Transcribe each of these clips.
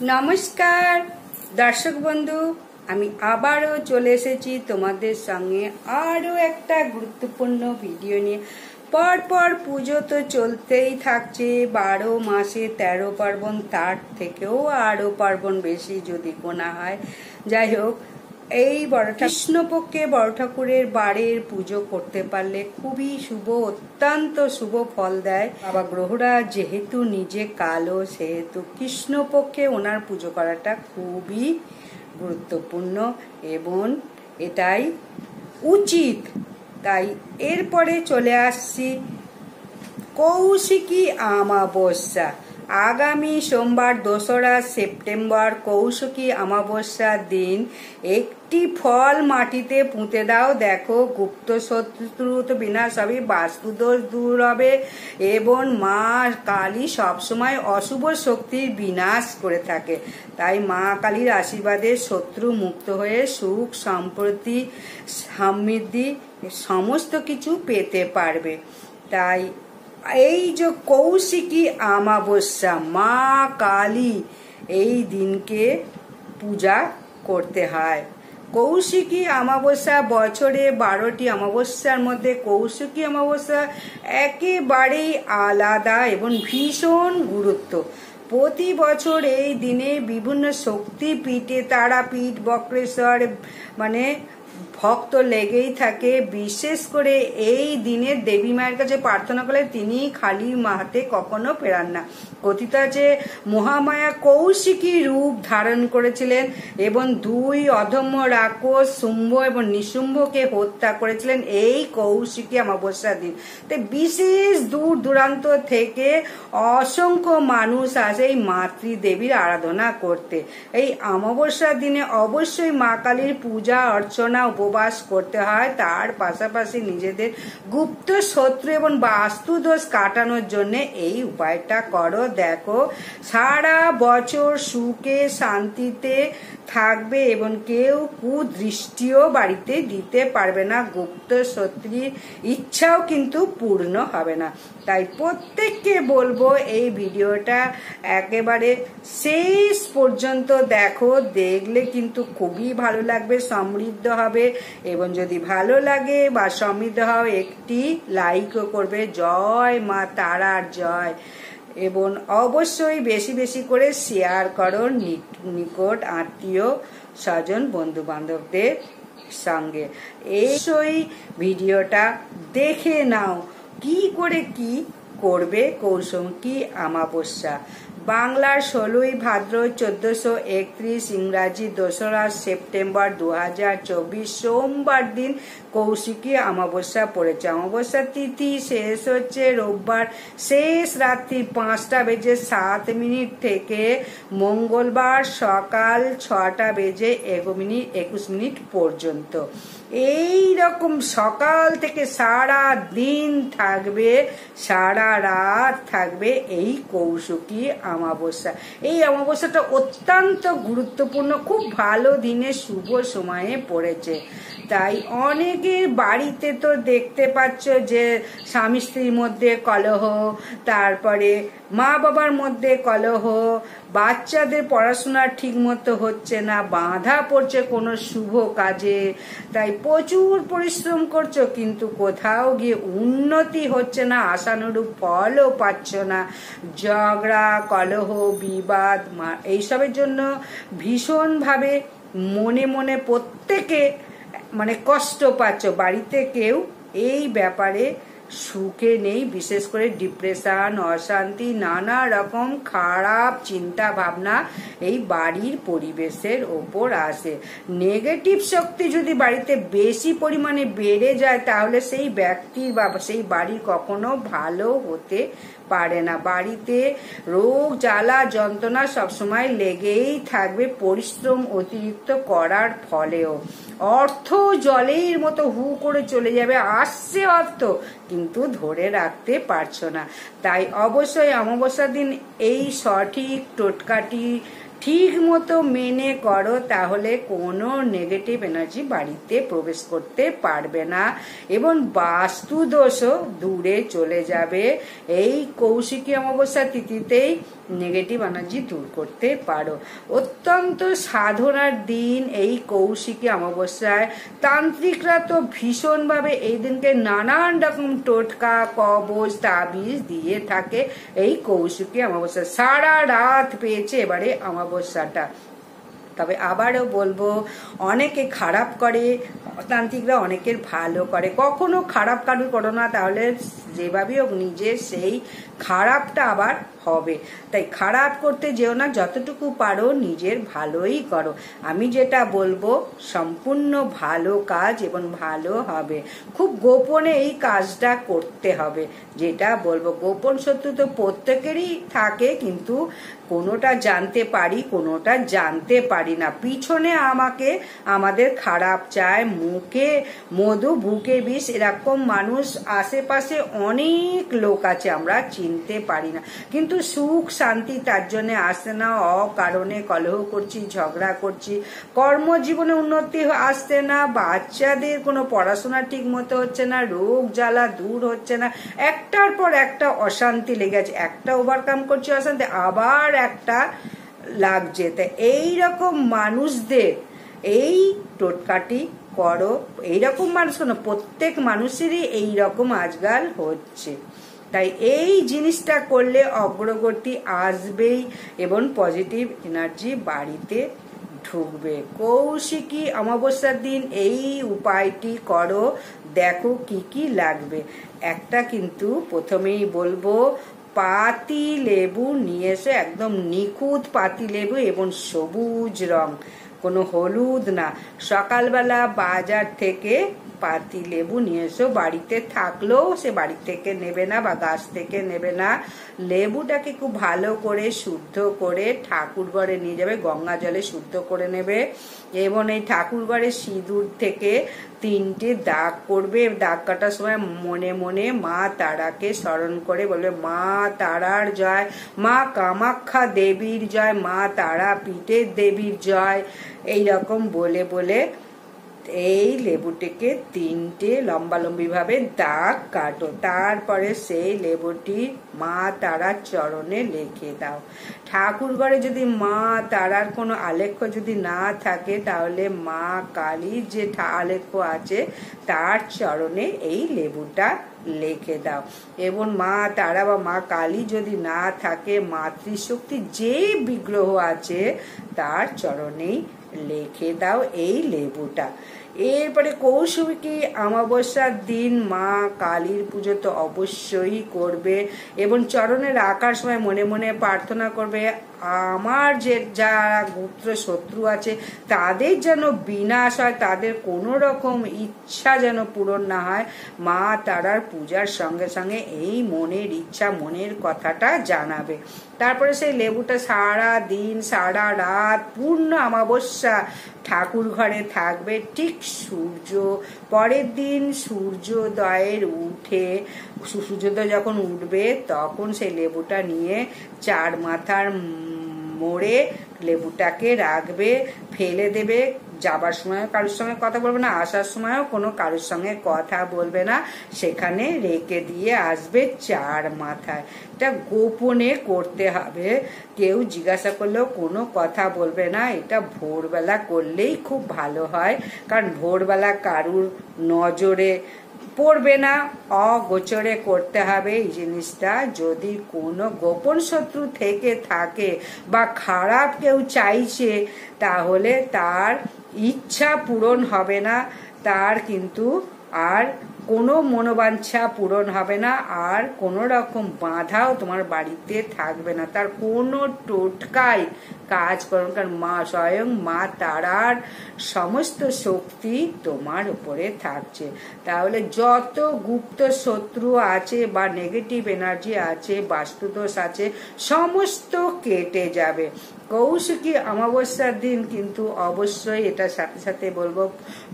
নমস্কার দর্শক বন্ধু, আমি আবারও চলে এসেছি তোমাদের সঙ্গে আরো একটা গুরুত্বপূর্ণ ভিডিও নিয়ে। পরপর পুজো তো চলতেই থাকছে, 12 মাসে 13 পার্বণ, তার থেকেও আরো পার্বণ বেশি যদি গোনা হয়। যাই হোক, এই কৃষ্ণপক্ষে বড় ঠাকুরের বাড়ির পুজো করতে পারলে খুবই শুভ, অত্যন্ত শুভ ফল দেয়। বাবা গ্রহরা যেহেতু নিজে কালো, সেহেতু কৃষ্ণপক্ষে ওনার পুজো করাটা খুবই গুরুত্বপূর্ণ এবং এটাই উচিত। তাই এরপরে চলে আসছি কৌশিকী অমাবস্যা। আগামী সোমবার 2রা সেপ্টেম্বর কৌশিকী অমাবস্যার দিন একটি ফল মাটিতে পুঁতে দাও। দেখো, গুপ্ত শত্রু বিনাশ হবে, বাস্তুদোষ দূর হবে এবং মা কালী সবসময় অশুভ শক্তির বিনাশ করে থাকে। তাই মা কালীর আশীর্বাদে শত্রু মুক্ত হয়ে সুখ, সম্প্রীতি, সমৃদ্ধি সমস্ত কিছু পেতে পারবে। তাই এই যে কৌশিকী অমাবস্যা, মা কালী এই দিনকে পূজা করতে হয়। কৌশিকী অমাবস্যা বছরে 12টি অমাবস্যার মধ্যে কৌশিকী অমাবস্যা একেবারেই আলাদা এবং ভীষণ গুরুত্ব। প্রতি বছর এই দিনে বিভিন্ন শক্তিপীঠে, তারাপীঠ, বক্রেশ্বর ভক্ত লেগেই থাকে। বিশেষ করে এই দিনে দেবী মায়ের কাছে প্রার্থনা করলে তিনি খালি হাতে কখনো ফেরান না। কথিত আছে মহামায়া কৌশিকী রূপ ধারণ করেছিলেন এবং 2 অধম্য রাক্ষস শুম্ভ এবং নিশুম্ভকে হত্যা করেছিলেন এই কৌশিকী অমাবস্যার দিন। তাই বিশেষ দূর দূরান্ত থেকে অসংখ্য মানুষ আসে এই মাতৃদেবীর আরাধনা করতে। এই অমাবস্যার দিনে অবশ্যই মা কালীর পূজা অর্চনা উপবাস করতে হয়। তার পাশাপাশি নিজেদের গুপ্ত শত্রু এবং বাস্তু দোষ কাটানোর জন্য এই উপায়টা করো। দেখো, সারা বছর সুখে শান্তিতে থাকবে এবং কেউ কুদৃষ্টিও বাড়িতে দিতে পারবে না, গুপ্ত শত্রুর ইচ্ছাও কিন্তু পূর্ণ হবে না। তাই প্রত্যেককে বলবো এই ভিডিওটা একেবারে শেষ পর্যন্ত দেখো, দেখলে কিন্তু খুবই ভালো লাগবে, সমৃদ্ধ হবে। এবং যদি ভালো লাগে বা সমৃদ্ধ হও, একটি লাইকও করবে। জয় মা তারার জয়। এবং অবশ্যই বেশি বেশি করে শেয়ার করো নিকট আত্মীয় স্বজন বন্ধু বান্ধবদের সঙ্গে। এই ভিডিওটা দেখে নাও কি করে কি করবে কৌশিকী অমাবস্যা। বাংলার 16ই ভাদ্র 1431, ইংরাজি 2রা সেপ্টেম্বর 2024 সোমবার দিন কৌশিকী অমাবস্যা পড়েছে। অমাবস্যার তিথি শেষ হচ্ছে রোববার শেষ রাত্রি 5টা বেজে 7 মিনিট থেকে মঙ্গলবার সকাল 6টা বেজে 21 মিনিট পর্যন্ত। এই রকম সকাল থেকে সারা দিন থাকবে, সারা রাত থাকবে এই কৌশিকী অমাবস্যা। এই অমাবস্যাটা অত্যন্ত গুরুত্বপূর্ণ, খুব ভালো দিনে শুভ সময়ে পড়েছে। তাই অনেকের বাড়িতে তো দেখতে পাচ্ছ যে স্বামী স্ত্রীর মধ্যে কলহ, তারপরে মা বাবার মধ্যে কলহ, বাচ্চাদের পড়াশোনা ঠিক মতো হচ্ছে না, বাধা পড়ছে কোনো শুভ কাজে। তাই প্রচুর পরিশ্রম করছো কিন্তু কোথাও গিয়ে উন্নতি হচ্ছে না, আশানুরূপ ফলও পাচ্ছ না। ঝগড়া, কলহ, বিবাদ এইসবের জন্য ভীষণভাবে মনে মনে প্রত্যেকে কষ্ট পাচ্ছ। বাড়িতে কেউ এই ব্যাপারে সুখে নেই, বিশেষ করে ডিপ্রেশন, অশান্তি, নানা রকম খারাপ চিন্তা ভাবনা এই বাড়ির পরিবেশের ওপর আসে। নেগেটিভ শক্তি যদি বাড়িতে বেশি পরিমাণে বেড়ে যায় তাহলে সেই ব্যক্তির বা সেই বাড়ি কখনো ভালো হতে পারে না। বাড়িতে রোগ জ্বালা যন্ত্রণা সবসময় লেগেই থাকবে, পরিশ্রম অতিরিক্ত করার ফলেও। অর্থ জলের মতো হু করে চলে যাবে, আসছে অর্থ কিন্তু ধরে রাখতে পারছো না। তাই অবশ্যই অমাবস্যার দিন এই সঠিক টোটকাটি ঠিক মতো মেনে করো, তাহলে কোনো নেগেটিভ এনার্জি বাড়িতে প্রবেশ করতে পারবে না এবং বাস্তু দোষও দূরে চলে যাবে। এই কৌশিকী অমাবস্যা তিথিতেই নেগেটিভ এনার্জি দূর করতে পারো। অত্যন্ত সাধনার দিন এই কৌশিকী অমাবস্যায়। তান্ত্রিকরা তো ভীষণভাবে এই দিনকে নানান রকম টোটকা কবচ তাবিজ দিয়ে থাকে। এই কৌশিকী অমাবস্যা সারা রাত পেয়েছে এবারে অমাবস্যাটা। তবে আবারও বলবো, অনেকে খারাপ করে তান্ত্রিকরা, অনেকের ভালো করে। কখনো খারাপ কারুর করো না, তাহলে যেভাবেই হোক নিজের সেই খারাপটা আবার হবে। তাই খারাপ করতে যেও না, যতটুকু পারো নিজের ভালোই করো। আমি যেটা বলবো সম্পূর্ণ ভালো কাজ এবং ভালো হবে। খুব গোপনে এই কাজটা করতে হবে। যেটা বলবো, গোপন শত্রু তো প্রত্যেকেরই থাকে, কিন্তু কোনোটা জানতে পারি, কোনোটা জানতে পারি না। পিছনে আমাদের খারাপ চায়, মুখে মধু বুকে বিষ, এরকম মানুষ আশেপাশে অনেক লোক আছে, আমরা চিনতে পারি না। কিন্তু সুখ শান্তি তার জন্য আসে না। অকারণে কলহ করছি, ঝগড়া করছি, কর্মজীবনে উন্নতি আসছে না, বাচ্চাদের কোনো পড়াশোনা ঠিক মতো হচ্ছে না, রোগ জ্বালা দূর হচ্ছে না, একটার পর একটা অশান্তি লেগে আছে। একটা ওভারকাম করছি অশান্তি, আবার একটা লাগছে। তাই এইরকম মানুষদের এই টোটকাটি করো। এইরকম মানুষ কেন, প্রত্যেক মানুষেরই এইরকম আজকাল হচ্ছে। তাই এই জিনিসটা করলে অগ্রগতি আসবেই এবং পজিটিভ এনার্জি বাড়িতে ঢুকবে। কৌশিকী অমাবস্যার দিন এই উপায়টি করো, দেখো কি কি লাগবে। একটা কিন্তু প্রথমেই বলবো, পাতি লেবু নিয়ে এসে, একদম নিখুঁত পাতি লেবু এবং সবুজ রং, কোনো হলুদ না। সকালবেলা বাজার থেকে পাতি লেবু নিয়ে এসো। বাড়িতে থাকলেও সে বাড়ি থেকে নেবে না বা গাছ থেকে নেবে না। লেবুটাকে খুব ভালো করে শুদ্ধ করে ঠাকুর ঘরে নিয়ে যাবে, গঙ্গা জলে শুদ্ধ করে নেবে এবং এই ঠাকুর ঘরে সিঁদুর থেকে 3টে দাগ করবে। দাগ কাটার সময় মনে মনে মা তারাকে স্মরণ করে বলবে, মা তারার জয়, মা কামাখ্যা দেবীর জয়, মা তারা পীঠের দেবীর জয়। এইরকম বলে বলে এই লেবুটিকে 3টে লম্বালম্বি ভাবে দাগ কাটো। তারপরে সেই লেবুটি মা তারার চরণে লিখে দাও। ঠাকুর ঘরে যদি মা তারার কোনো আলেখ্য যদি না থাকে, তাহলে মা কালীর যে আলেখ্য আছে তার চরণে এই লেবুটা লিখে দাও। এবং মা তারা বা মা কালী যদি না থাকে, মাতৃশক্তির যে বিগ্রহ আছে তার চরণেই লিখে দাও এই লেবুটা। এরপরে কৌশিকী অমাবস্যার দিন মা কালীর পুজো তো অবশ্যই করবে এবং চরণে রাখার সময় মনে মনে প্রার্থনা করবে, আমার যে যারা গুপ্ত শত্রু আছে তাদের যেন বিনাশ হয়, তাদের কোনো রকম ইচ্ছা যেন পূরণ না হয়। মা তারার পূজার সঙ্গে সঙ্গে এই মনের ইচ্ছা, মনের কথাটা জানাবে। তারপরে সেই লেবুটা সারা দিন সারা রাত পূর্ণ অমাবস্যা ঠাকুর ঘরে থাকবে। ঠিক পরের দিন সূর্যোদয়ের সূর্যোদয় যখন উঠবে, তখন সেই লেবুটা নিয়ে 4 মাথার মোড়ে লেবুটাকে রাখবে, ফেলে দেবে। যাবার সময় কারোর সঙ্গে কথা বলবে না, আসার সময়ও কোনো কারোর সঙ্গে কথা বলবে না, সেখানে রেখে দিয়ে আসবে 4 মাথায়। এটা গোপনে করতে হবে, কেউ জিজ্ঞাসা করলেও কোনো কথা বলবে না। এটা ভোরবেলা করলেই খুব ভালো হয়, কারণ ভোরবেলা কারুর নজরে পড়বে না, অগোচরে করতে হবে এই জিনিসটা। যদি কোনো গোপন শত্রু থেকে থাকে বা খারাপ কেউ চাইছে, তাহলে তার ইচ্ছা পূরণ হবে না, তার কিন্তু আর কোনো মনোবাঞ্ছা পূরণ হবে না, আর কোনো রকম বাধাও তোমার বাড়িতে থাকবে না। তার কোনো টোটকাই কাজ করুন, কারণ স্বয়ং মা তারার সমস্ত শক্তি তোমার উপরে থাকছে। তাহলে যত গুপ্ত শত্রু আছে বা নেগেটিভ এনার্জি আছে, বাস্তুদোষ আছে, সমস্ত কেটে যাবে। কৌশিকী অমাবস্যার দিন কিন্তু অবশ্যই এটার সাথে সাথে বলবো,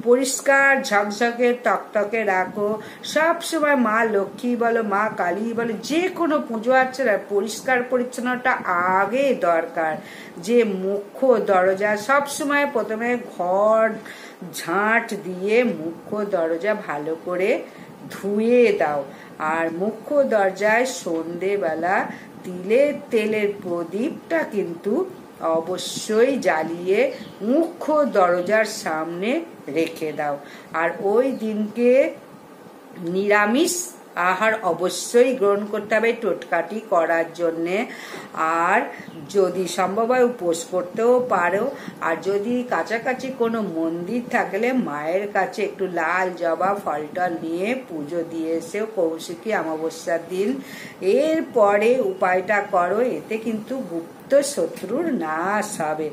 পরিষ্কার ঝকঝকে তকতকে রাখো। সব সময় মা লক্ষ্মী বলো, মা কালী বলো, যে কোনো পুজো আর্চনা পরিষ্কার পরিচ্ছন্নতা আগে দরকার। যে মুখ্য দরজা সব সময় প্রথমে ঘর ঝাঁট দিয়ে মুখ্য দরজা ভালো করে ধুয়ে দাও। আর মুখ্য দরজায় সন্ধেবেলা তিলের তেলের প্রদীপটা কিন্তু অবশ্যই জ্বালিয়ে মুখ্য দরজার সামনে রেখে দাও। আর ওই দিনকে নিরামিষ আহার অবশ্যই গ্রহণ করতে হবে টোটকাটি করার জন্যে। আর যদি সম্ভব হয় উপোস করতেও পারো। আর যদি কাছাকাছি কোনো মন্দির থাকলে মায়ের কাছে একটু লাল জবা ফল টল নিয়ে পুজো দিয়ে এসেও কৌশিকী অমাবস্যার দিন এরপরে উপায়টা করো, এতে কিন্তু গুপ্ত শত্রুর নাশ হবে।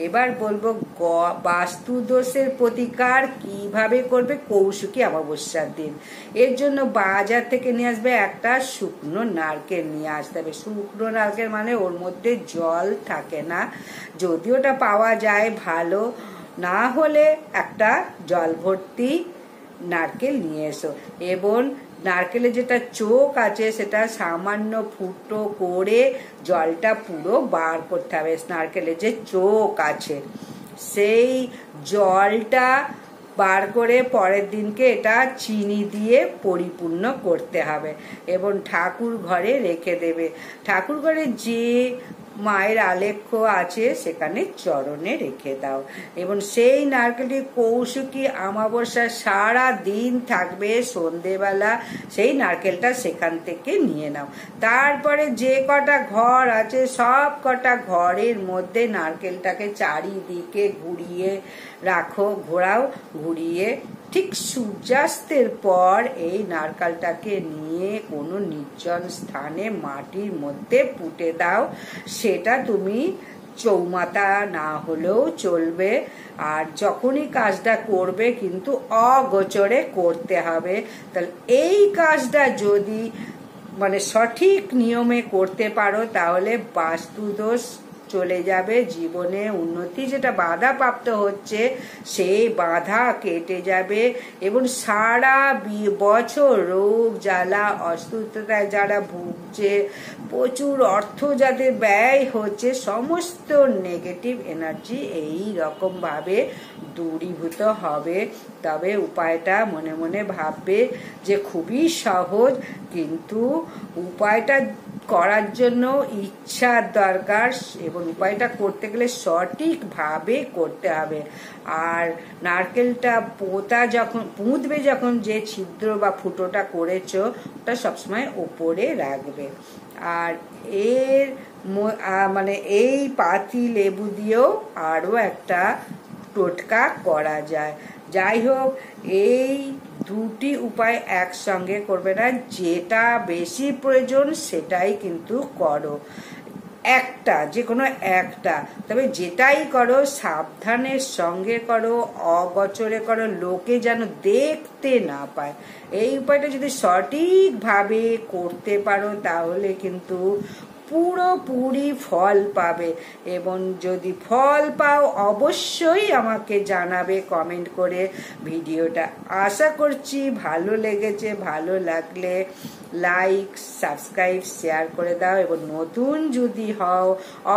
এবার বলবো বাস্তু দোষের প্রতিকার কিভাবে করবে কৌশিকী অমাবস্যার দিন। এর জন্য বাজার থেকে নিয়ে আসবে একটা শুকনো নারকেল নিয়ে আসতে হবে। শুকনো নারকেল মানে ওর মধ্যে জল থাকে না, যদি ওটা পাওয়া যায় ভালো, না হলে একটা জল ভর্তি নারকেল নিয়ে এসো। এবং নারকেলের যেটা চোখ আছে সেটা সামান্য ফুটো করে জলটা পুরো বার করতে হবে। নারকেলের যে চোখ আছে সেই জলটা বার করে পরের দিনকে এটা চিনি দিয়ে পরিপূর্ণ করতে হবে এবং ঠাকুর ঘরে রেখে দেবে। ঠাকুর ঘরে যে মায়ের আলেখ্য আছে সেখানে চরণে রেখে দাও এবং সেই নারকেলটি কৌশিকী অমাবস্যা সারা দিন থাকবে। সন্ধেবেলা সেই নারকেলটা সেখান থেকে নিয়ে নাও। তারপরে যে কটা ঘর আছে সব কটা ঘরের মধ্যে নারকেলটাকে চারিদিকে ঘুরিয়ে রাখো, ঘুরিয়ে ঠিক সূর্যাস্তের পর এই নারকেলটাকে নিয়ে কোনো নির্জন স্থানে মাটির মধ্যে পুঁতে দাও। সেটা তুমি চৌমাথা না হলেও চলবে। আর যখনই কাজটা করবে কিন্তু অগোচরে করতে হবে। তাহলে এই কাজটা যদি সঠিক নিয়মে করতে পারো তাহলে বাস্তুদোষ চলে যাবে, জীবনে উন্নতি যেটা বাধা প্রাপ্ত হচ্ছে সেই বাধা কেটে যাবে এবং সারা বছর রোগ জ্বালা অসুস্থতায় যারা ভুগছে, প্রচুর অর্থ যাদের ব্যয় হচ্ছে, সমস্ত নেগেটিভ এনার্জি এই রকম ভাবে দূরীভূত হবে। তবে উপায়টা মনে মনে ভাববে যে খুবই সহজ, কিন্তু উপায়টা করার জন্য ইচ্ছার দরকার এবং উপায়টা করতে গেলে সঠিকভাবে করতে হবে। আর নারকেলটা পুঁতবে যখন যে ছিদ্র বা ফুটোটা করেছো ওটা সবসময় ওপরে রাখবে। আর এর এই পাতি লেবু দিয়েও আরো একটা টোটকা করা যায়। যাই হোক, এই দুটি উপায় একসঙ্গে করবে না, যেটা বেশি প্রয়োজন সেটাই কিন্তু করো, যে কোনো একটা। তবে যেটাই করো সাবধানের সঙ্গে করো, অগোচরে করো, লোকে যেন দেখতে না পায়। এই উপায়টা যদি সঠিকভাবে করতে পারো তাহলে কিন্তু পুরোপুরি ফল পাবে। এবং যদি ফল পাও অবশ্যই আমাকে জানাবে কমেন্ট করে ভিডিওটা। আশা করছি ভালো লেগেছে। ভালো লাগলে লাইক, সাবস্ক্রাইব, শেয়ার করে দাও এবং নতুন যদি হও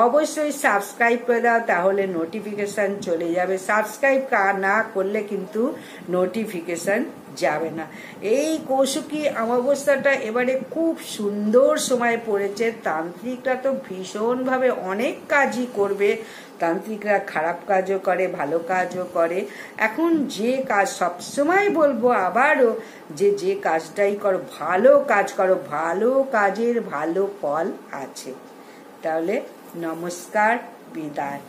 অবশ্যই সাবস্ক্রাইব করে দাও, তাহলে নোটিফিকেশন চলে যাবে। সাবস্ক্রাইব না করলে কিন্তু নোটিফিকেশন যাবে না। এই কৌশিকী অমাবস্যাটা এবারে খুব সুন্দর সময় পড়েছে। তান্ত্রিকরা তো ভীষণভাবে অনেক কাজই করবে, তান্ত্রিকরা খারাপ কাজও করে, ভালো কাজও করে। এখন যে কাজ সবসময় বলবো আবারও যে কাজটাই করো ভালো কাজ করো, ভালো কাজের ভালো ফল আছে। তাহলে নমস্কার, বিদায়।